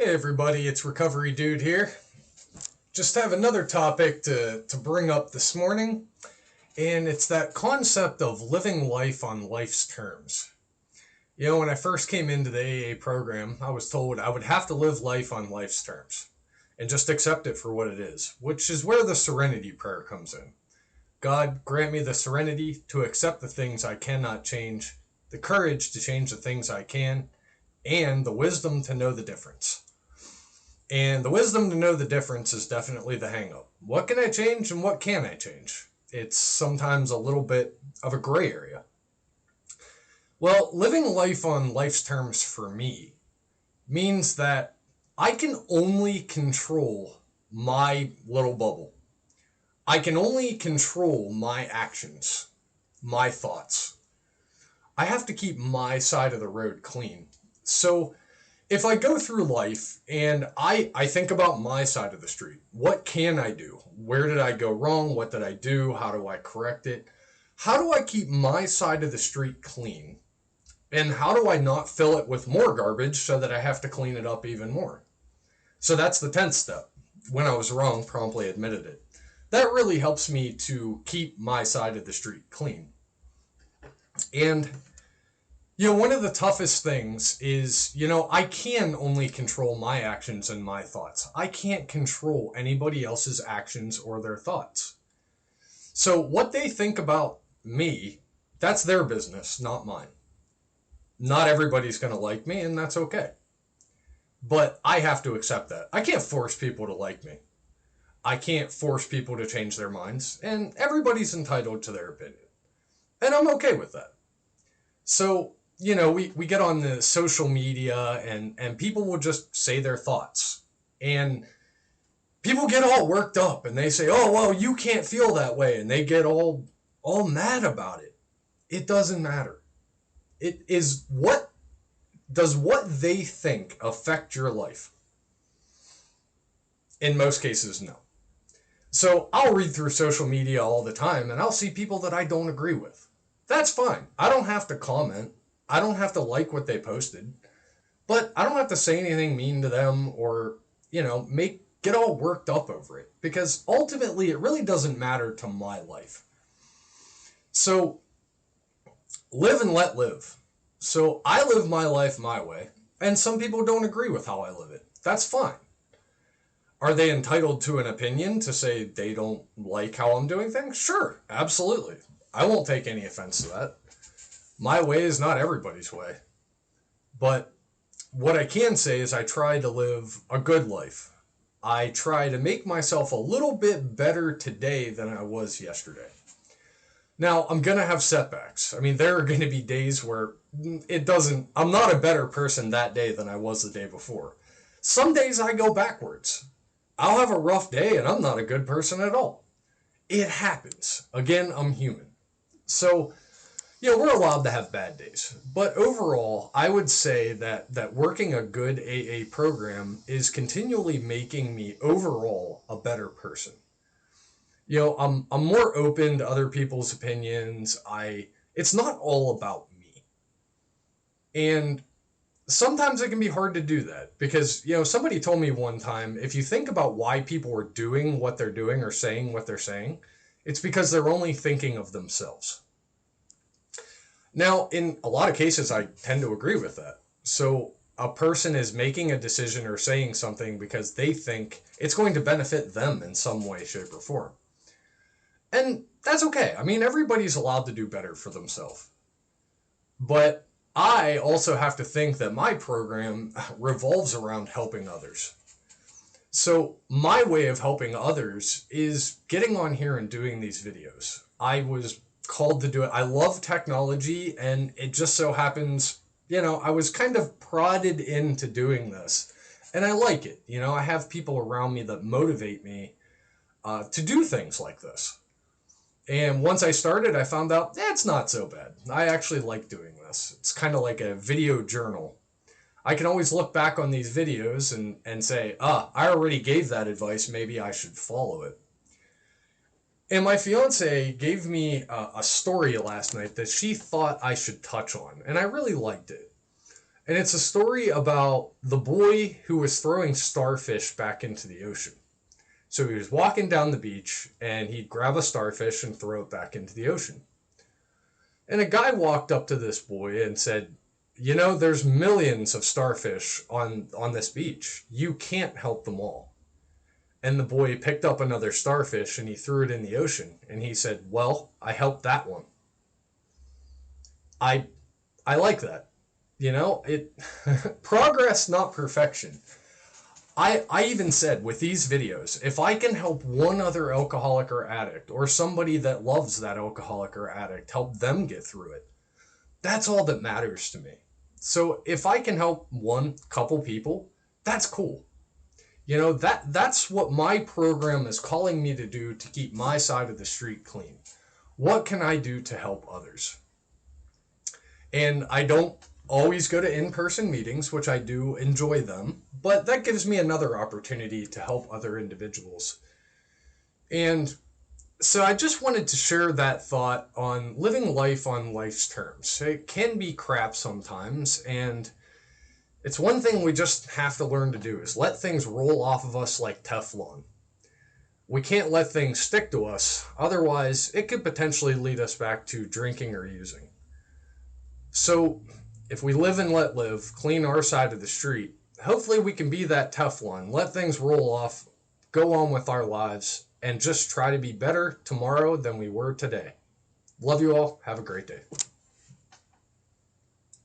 Hey everybody, it's Recovery Dude here. Just have another topic to bring up this morning, and it's that concept of living life on life's terms. When I first came into the AA program, I was told I would have to live life on life's terms and just accept it for what it is, which is where the serenity prayer comes in. God, grant me the serenity to accept the things I cannot change, the courage to change the things I can, and the wisdom to know the difference. And the wisdom to know the difference is definitely the hang up. What can I change and what can I change? It's sometimes a little bit of a gray area. Well, living life on life's terms for me means that I can only control my little bubble. I can only control my actions, my thoughts. I have to keep my side of the road clean. So if I go through life and I think about my side of the street, what can I do? Where did I go wrong? What did I do? How do I correct it? How do I keep my side of the street clean? And how do I not fill it with more garbage so that I have to clean it up even more? So that's the 10th step. When I was wrong, promptly admitted it. That really helps me to keep my side of the street clean. And one of the toughest things is, I can only control my actions and my thoughts. I can't control anybody else's actions or their thoughts. So what they think about me, that's their business, not mine. Not everybody's going to like me, and that's okay. But I have to accept that. I can't force people to like me. I can't force people to change their minds, and everybody's entitled to their opinion. And I'm okay with that. So we get on the social media and people will just say their thoughts. And people get all worked up and they say, oh, well, you can't feel that way. And they get all mad about it. It doesn't matter. It is does what they think affect your life? In most cases, no. So I'll read through social media all the time and I'll see people that I don't agree with. That's fine. I don't have to comment. I don't have to like what they posted, but I don't have to say anything mean to them or, get all worked up over it, because ultimately it really doesn't matter to my life. So live and let live. So I live my life my way, and some people don't agree with how I live it. That's fine. Are they entitled to an opinion to say they don't like how I'm doing things? Sure, absolutely. I won't take any offense to that. My way is not everybody's way. But what I can say is I try to live a good life. I try to make myself a little bit better today than I was yesterday. Now, I'm going to have setbacks. I mean, there are going to be days where I'm not a better person that day than I was the day before. Some days I go backwards. I'll have a rough day and I'm not a good person at all. It happens. Again, I'm human. So, we're allowed to have bad days. But overall, I would say that working a good AA program is continually making me overall a better person. I'm more open to other people's opinions. It's not all about me. And sometimes it can be hard to do that because, somebody told me one time, if you think about why people are doing what they're doing or saying what they're saying, it's because they're only thinking of themselves. Now, in a lot of cases, I tend to agree with that. So a person is making a decision or saying something because they think it's going to benefit them in some way, shape, or form. And that's okay. I mean, everybody's allowed to do better for themselves. But I also have to think that my program revolves around helping others. So my way of helping others is getting on here and doing these videos. I was called to do it. I love technology, and it just so happens, I was kind of prodded into doing this, and I like it. I have people around me that motivate me to do things like this. And once I started, I found out it's not so bad. I actually like doing this. It's kind of like a video journal. I can always look back on these videos and say, I already gave that advice. Maybe I should follow it. And my fiance gave me a story last night that she thought I should touch on, and I really liked it. And it's a story about the boy who was throwing starfish back into the ocean. So he was walking down the beach and he'd grab a starfish and throw it back into the ocean. And a guy walked up to this boy and said, "You know, there's millions of starfish on this beach. You can't help them all." And the boy picked up another starfish and he threw it in the ocean. And he said, "Well, I helped that one." I I like that. You know, it progress, not perfection. I even said with these videos, if I can help one other alcoholic or addict, or somebody that loves that alcoholic or addict, help them get through it, that's all that matters to me. So if I can help one couple people, that's cool. You know, that's what my program is calling me to do to keep my side of the street clean. What can I do to help others? And I don't always go to in-person meetings, which I do enjoy them, but that gives me another opportunity to help other individuals. And so I just wanted to share that thought on living life on life's terms. It can be crap sometimes, and it's one thing we just have to learn to do is let things roll off of us like Teflon. We can't let things stick to us, otherwise it could potentially lead us back to drinking or using. So if we live and let live, clean our side of the street, hopefully we can be that Teflon, let things roll off, go on with our lives, and just try to be better tomorrow than we were today. Love you all. Have a great day.